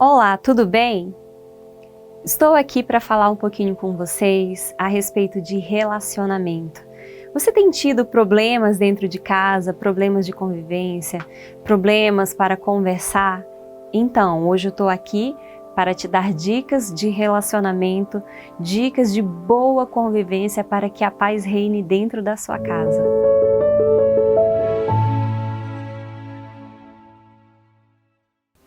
Olá, tudo bem? Estou aqui para falar um pouquinho com vocês a respeito de relacionamento. Você tem tido problemas dentro de casa, problemas de convivência, problemas para conversar? Então, hoje eu estou aqui para te dar dicas de relacionamento, dicas de boa convivência para que a paz reine dentro da sua casa.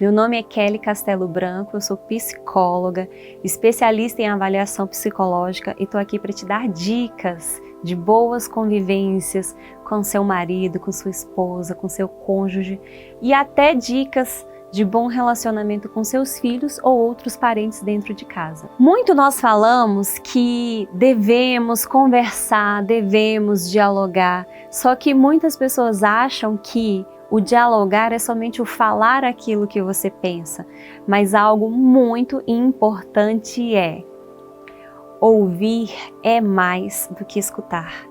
Meu nome é Kelly Castelo Branco, eu sou psicóloga, especialista em avaliação psicológica e estou aqui para te dar dicas de boas convivências com seu marido, com sua esposa, com seu cônjuge e até dicas de bom relacionamento com seus filhos ou outros parentes dentro de casa. Muito nós falamos que devemos conversar, devemos dialogar, só que muitas pessoas acham que o dialogar é somente o falar aquilo que você pensa, mas algo muito importante é: ouvir é mais do que escutar.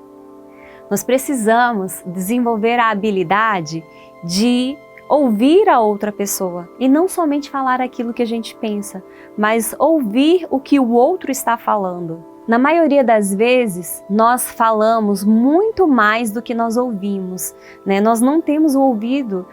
Nós precisamos desenvolver a habilidade de ouvir a outra pessoa e não somente falar aquilo que a gente pensa, mas ouvir o que o outro está falando. Na maioria das vezes, nós falamos muito mais do que nós ouvimos, né? Nós não temos o ouvido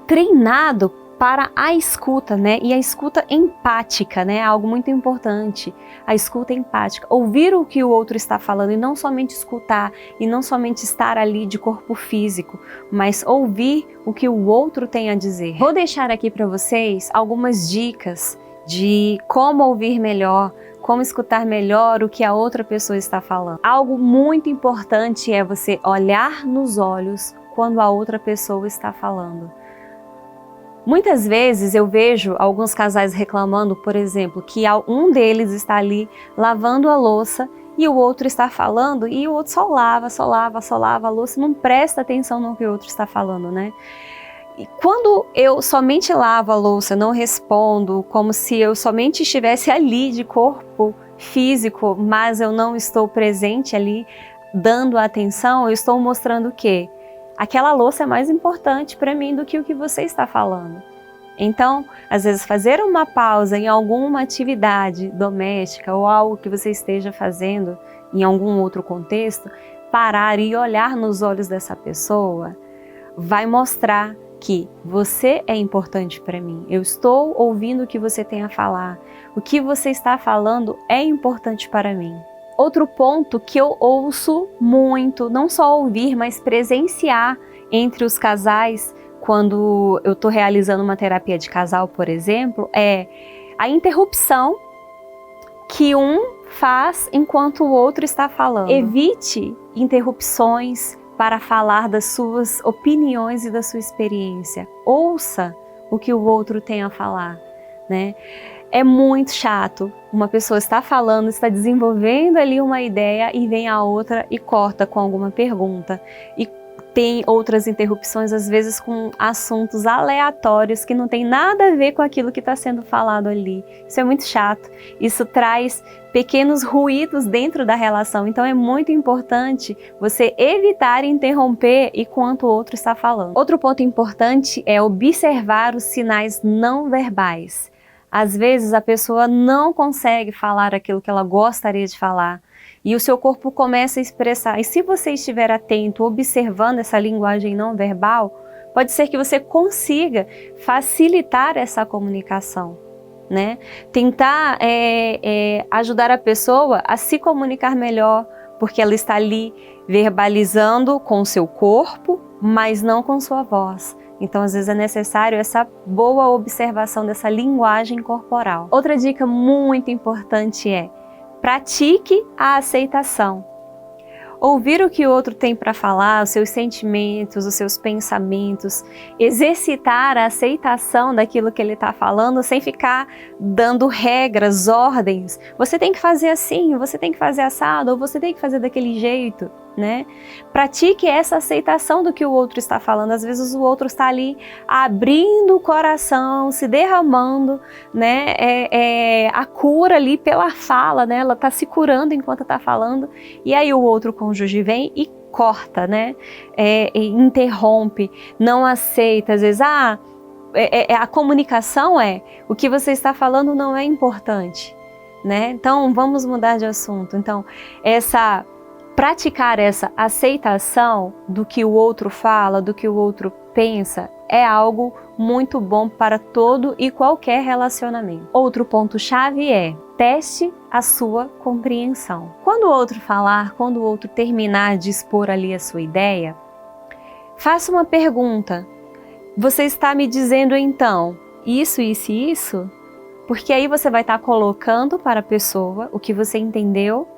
treinado para a escuta, né? E a escuta empática, né? Algo muito importante. A escuta empática. Ouvir o que o outro está falando e não somente escutar, e não somente estar ali de corpo físico, mas ouvir o que o outro tem a dizer. Vou deixar aqui para vocês algumas dicas de como ouvir melhor, como escutar melhor o que a outra pessoa está falando. Algo muito importante é você olhar nos olhos quando a outra pessoa está falando. Muitas vezes eu vejo alguns casais reclamando, por exemplo, que um deles está ali lavando a louça e o outro está falando e o outro só lava a louça e não presta atenção no que o outro está falando, né? E quando eu somente lavo a louça, não respondo, como se eu somente estivesse ali de corpo físico, mas eu não estou presente ali, dando atenção, eu estou mostrando o quê? Aquela louça é mais importante para mim do que o que você está falando. Então, às vezes, fazer uma pausa em alguma atividade doméstica ou algo que você esteja fazendo em algum outro contexto, parar e olhar nos olhos dessa pessoa, vai mostrar que você é importante para mim. Eu estou ouvindo o que você tem a falar. O que você está falando é importante para mim. Outro ponto que eu ouço muito, não só ouvir, mas presenciar entre os casais, quando eu estou realizando uma terapia de casal, por exemplo, é a interrupção que um faz enquanto o outro está falando. Evite interrupções para falar das suas opiniões e da sua experiência. Ouça o que o outro tem a falar, né? É muito chato. Uma pessoa está falando, está desenvolvendo ali uma ideia e vem a outra e corta com alguma pergunta. E tem outras interrupções, às vezes com assuntos aleatórios que não tem nada a ver com aquilo que está sendo falado ali. Isso é muito chato. Isso traz pequenos ruídos dentro da relação. Então é muito importante você evitar interromper enquanto o outro está falando. Outro ponto importante é observar os sinais não verbais. Às vezes a pessoa não consegue falar aquilo que ela gostaria de falar e o seu corpo começa a expressar. E se você estiver atento, observando essa linguagem não verbal, pode ser que você consiga facilitar essa comunicação, né? Tentar ajudar a pessoa a se comunicar melhor, porque ela está ali verbalizando com o seu corpo, mas não com sua voz. Então, às vezes é necessário essa boa observação dessa linguagem corporal. Outra dica muito importante é: pratique a aceitação. Ouvir o que o outro tem para falar, os seus sentimentos, os seus pensamentos, exercitar a aceitação daquilo que ele está falando sem ficar dando regras, ordens. Você tem que fazer assim, você tem que fazer assado, ou você tem que fazer daquele jeito, né? Pratique essa aceitação do que o outro está falando. Às vezes o outro está ali abrindo o coração, se derramando, né? A cura ali pela fala, né? Ela está se curando enquanto está falando, e aí o outro cônjuge vem e corta, né? Interrompe, não aceita, às vezes, a comunicação o que você está falando não é importante, né? Então vamos mudar de assunto. Então praticar essa aceitação do que o outro fala, do que o outro pensa, é algo muito bom para todo e qualquer relacionamento. Outro ponto-chave é: teste a sua compreensão. Quando o outro falar, quando o outro terminar de expor ali a sua ideia, faça uma pergunta. Você está me dizendo então isso, isso e isso? Porque aí você vai estar colocando para a pessoa o que você entendeu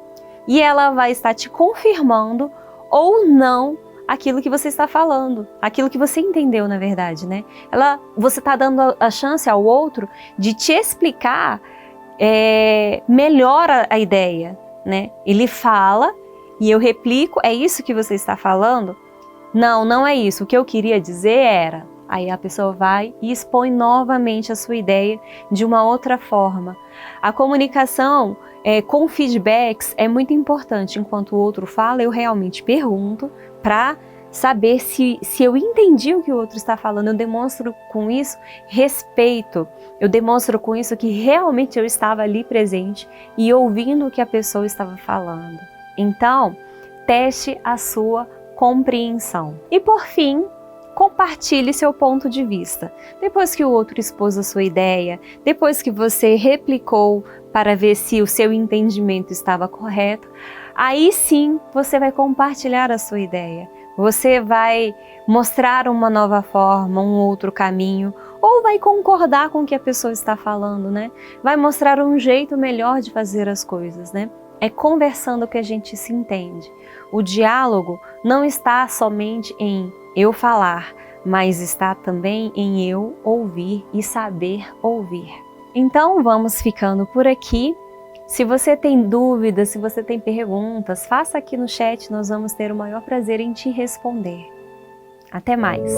e ela vai estar te confirmando ou não aquilo que você está falando, aquilo que você entendeu, na verdade, né? Você está dando a chance ao outro de te explicar melhor a ideia, né? Ele fala e eu replico: é isso que você está falando? Não, não é isso. O que eu queria dizer era... Aí a pessoa vai e expõe novamente a sua ideia de uma outra forma. A comunicação com feedbacks é muito importante. Enquanto o outro fala, eu realmente pergunto para saber se eu entendi o que o outro está falando. Eu demonstro com isso respeito. Eu demonstro com isso que realmente eu estava ali presente e ouvindo o que a pessoa estava falando. Então, teste a sua compreensão. E por fim, compartilhe seu ponto de vista. Depois que o outro expôs a sua ideia, depois que você replicou para ver se o seu entendimento estava correto, aí sim você vai compartilhar a sua ideia. Você vai mostrar uma nova forma, um outro caminho, ou vai concordar com o que a pessoa está falando, né? Vai mostrar um jeito melhor de fazer as coisas, né? É conversando que a gente se entende. O diálogo não está somente em eu falar, mas está também em eu ouvir e saber ouvir. Então vamos ficando por aqui. Se você tem dúvidas, se você tem perguntas, faça aqui no chat, nós vamos ter o maior prazer em te responder. Até mais!